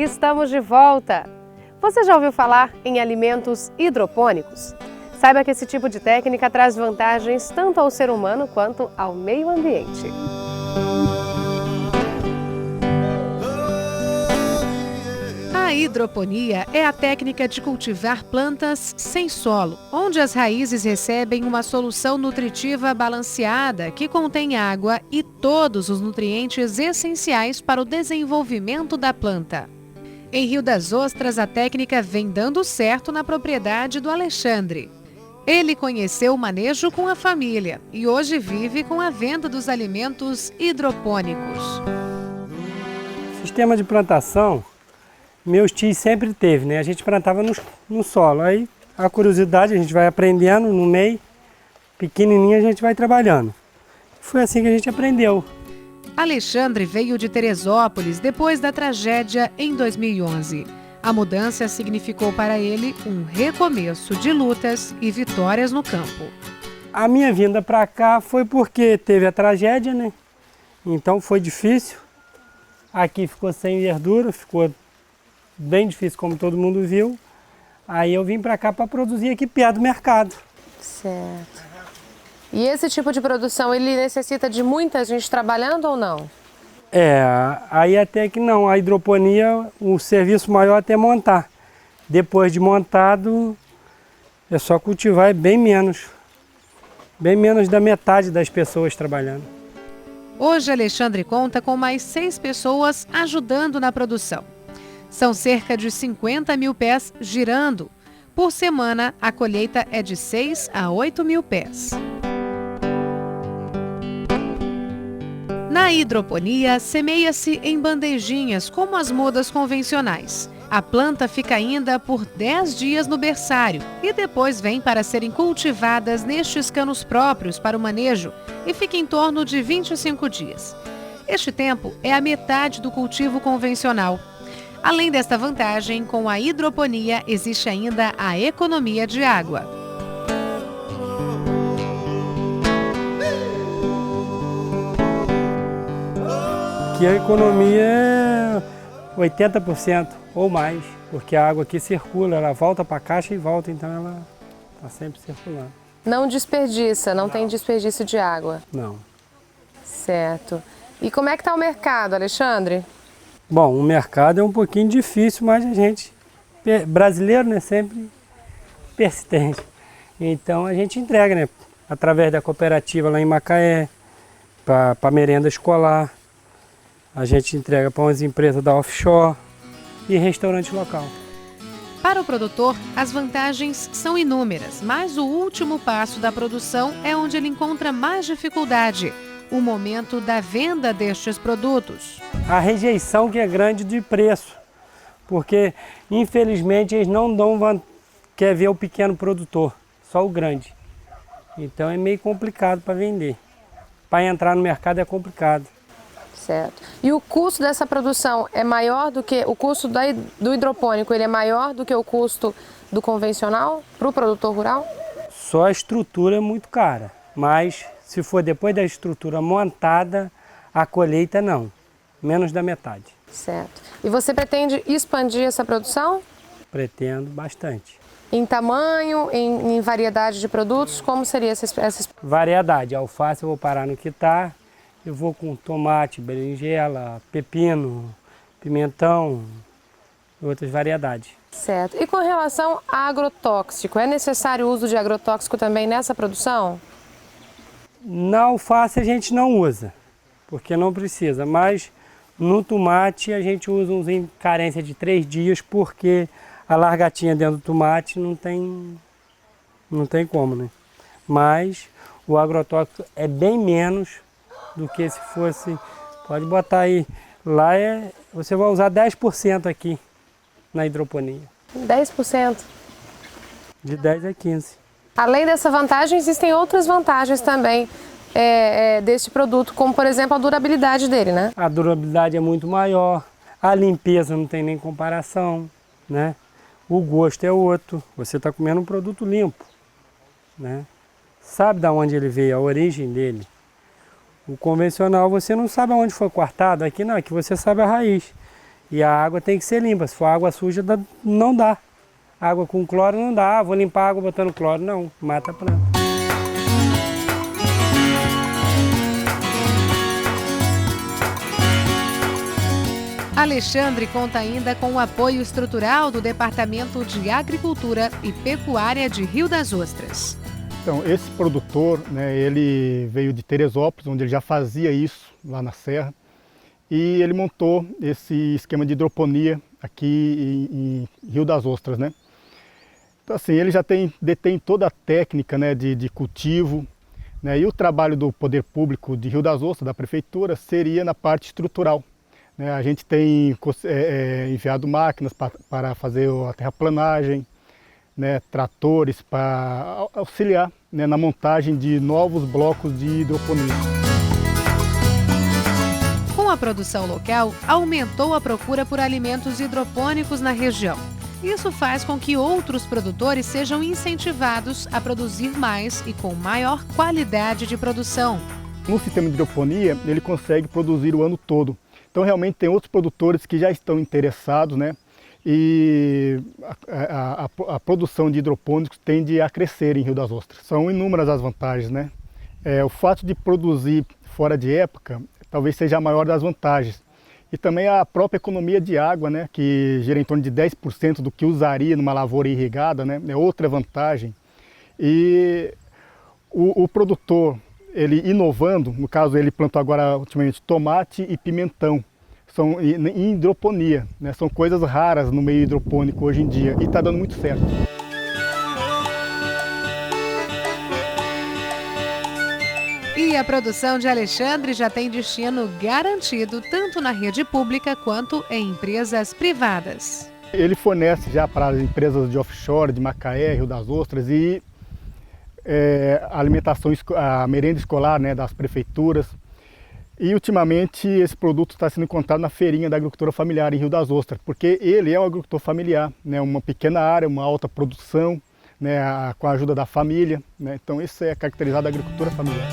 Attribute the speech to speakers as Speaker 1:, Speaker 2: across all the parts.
Speaker 1: estamos de volta! Você já ouviu falar em alimentos hidropônicos? Saiba que esse tipo de técnica traz vantagens tanto ao ser humano quanto ao meio ambiente.
Speaker 2: A hidroponia é a técnica de cultivar plantas sem solo, onde as raízes recebem uma solução nutritiva balanceada que contém água e todos os nutrientes essenciais para o desenvolvimento da planta. Em Rio das Ostras, a técnica vem dando certo na propriedade do Alexandre. Ele conheceu o manejo com a família e hoje vive com a venda dos alimentos hidropônicos.
Speaker 3: Sistema de plantação, meus tios sempre teve, né? A gente plantava no solo. Aí a curiosidade, a gente vai aprendendo no meio, pequenininho a gente vai trabalhando. Foi assim que a gente aprendeu.
Speaker 2: Alexandre veio de Teresópolis depois da tragédia em 2011. A mudança significou para ele um recomeço de lutas e vitórias no campo.
Speaker 3: A minha vinda para cá foi porque teve a tragédia, né? Então foi difícil. Aqui ficou sem verdura, ficou bem difícil, como todo mundo viu. Aí eu vim para cá para produzir aqui perto do mercado.
Speaker 1: Certo. E esse tipo de produção, ele necessita de muita gente trabalhando ou não?
Speaker 3: Aí até que não. A hidroponia, o serviço maior é até montar. Depois de montado, é só cultivar, é bem menos da metade das pessoas trabalhando.
Speaker 2: Hoje, Alexandre conta com mais 6 pessoas ajudando na produção. São cerca de 50 mil pés girando. Por semana, a colheita é de 6 a 8 mil pés. Na hidroponia, semeia-se em bandejinhas, como as mudas convencionais. A planta fica ainda por 10 dias no berçário e depois vem para serem cultivadas nestes canos próprios para o manejo e fica em torno de 25 dias. Este tempo é a metade do cultivo convencional. Além desta vantagem, com a hidroponia existe ainda a economia de água.
Speaker 3: Aqui a economia é 80% ou mais, porque a água aqui circula, ela volta para a caixa e volta, então ela está sempre circulando.
Speaker 1: Não desperdiça, não tem desperdício de água?
Speaker 3: Não.
Speaker 1: Certo. E como é que está o mercado, Alexandre?
Speaker 3: Bom, o mercado é um pouquinho difícil, mas a gente, brasileiro, né, sempre persistente. Então a gente entrega, né, através da cooperativa lá em Macaé, para merenda escolar. A gente entrega para umas empresas da offshore e restaurante local.
Speaker 2: Para o produtor, as vantagens são inúmeras, mas o último passo da produção é onde ele encontra mais dificuldade: o momento da venda destes produtos.
Speaker 3: A rejeição que é grande de preço, porque infelizmente eles não quer ver o pequeno produtor, só o grande. Então é meio complicado para vender. Para entrar no mercado é complicado.
Speaker 1: Certo. E o custo dessa produção é maior do que o custo do hidropônico? Ele é maior do que o custo do convencional para o produtor rural?
Speaker 3: Só a estrutura é muito cara, mas se for depois da estrutura montada, a colheita não, menos da metade.
Speaker 1: Certo. E você pretende expandir essa produção?
Speaker 3: Pretendo bastante.
Speaker 1: Em tamanho, em variedade de produtos, como seria essa?
Speaker 3: Variedade, alface eu vou parar no que está. Eu vou com tomate, berinjela, pepino, pimentão e outras variedades.
Speaker 1: Certo. E com relação a agrotóxico, é necessário o uso de agrotóxico também nessa produção?
Speaker 3: Na alface a gente não usa, porque não precisa, mas no tomate a gente usa uns em carência de 3 dias, porque a largatinha dentro do tomate não tem como, né? Mas o agrotóxico é bem menos do que se fosse, pode botar aí, lá você vai usar 10% aqui na hidroponia.
Speaker 1: 10%?
Speaker 3: De 10 a 15.
Speaker 1: Além dessa vantagem, existem outras vantagens também deste produto, como por exemplo a durabilidade dele, né?
Speaker 3: A durabilidade é muito maior, a limpeza não tem nem comparação, né? O gosto é outro, você está comendo um produto limpo, né? Sabe de onde ele veio, a origem dele. O convencional você não sabe aonde foi cortado, aqui não, aqui você sabe a raiz. E a água tem que ser limpa. Se for água suja, não dá. Água com cloro não dá. Vou limpar a água botando cloro, não. Mata a planta.
Speaker 2: Alexandre conta ainda com o apoio estrutural do Departamento de Agricultura e Pecuária de Rio das Ostras.
Speaker 4: Então, esse produtor, né, ele veio de Teresópolis, onde ele já fazia isso lá na serra, e ele montou esse esquema de hidroponia aqui em Rio das Ostras, né? Então, assim, ele já detém toda a técnica, né, de cultivo, né, e o trabalho do poder público de Rio das Ostras, da prefeitura, seria na parte estrutural. Né? A gente tem enviado máquinas para fazer a terraplanagem, né, tratores para auxiliar, né, na montagem de novos blocos de hidroponia.
Speaker 2: Com a produção local, aumentou a procura por alimentos hidropônicos na região. Isso faz com que outros produtores sejam incentivados a produzir mais e com maior qualidade de produção.
Speaker 4: No sistema de hidroponia, ele consegue produzir o ano todo. Então, realmente, tem outros produtores que já estão interessados, né? E a produção de hidropônicos tende a crescer em Rio das Ostras. São inúmeras as vantagens, né? O fato de produzir fora de época talvez seja a maior das vantagens. E também a própria economia de água, né? Que gira em torno de 10% do que usaria numa lavoura irrigada, né? É outra vantagem. E o produtor, ele inovando, no caso ele plantou agora ultimamente tomate e pimentão. São em hidroponia, né? São coisas raras no meio hidropônico hoje em dia e está dando muito certo.
Speaker 2: E a produção de Alexandre já tem destino garantido tanto na rede pública quanto em empresas privadas.
Speaker 4: Ele fornece já para as empresas de offshore, de Macaé, Rio das Ostras e a alimentação, a merenda escolar, né, das prefeituras. E ultimamente esse produto está sendo encontrado na feirinha da agricultura familiar em Rio das Ostras, porque ele é um agricultor familiar, né, uma pequena área, uma alta produção, né, com a ajuda da família, né, então isso é caracterizado a agricultura familiar.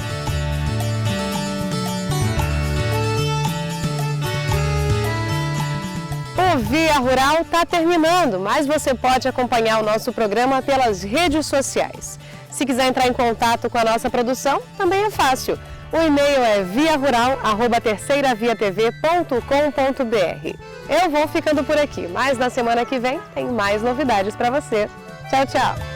Speaker 1: O Via Rural está terminando, mas você pode acompanhar o nosso programa pelas redes sociais. Se quiser entrar em contato com a nossa produção, também é fácil. O e-mail é viarural@terceiraviatv.com.br. Eu vou ficando por aqui, mas na semana que vem tem mais novidades para você. Tchau, tchau!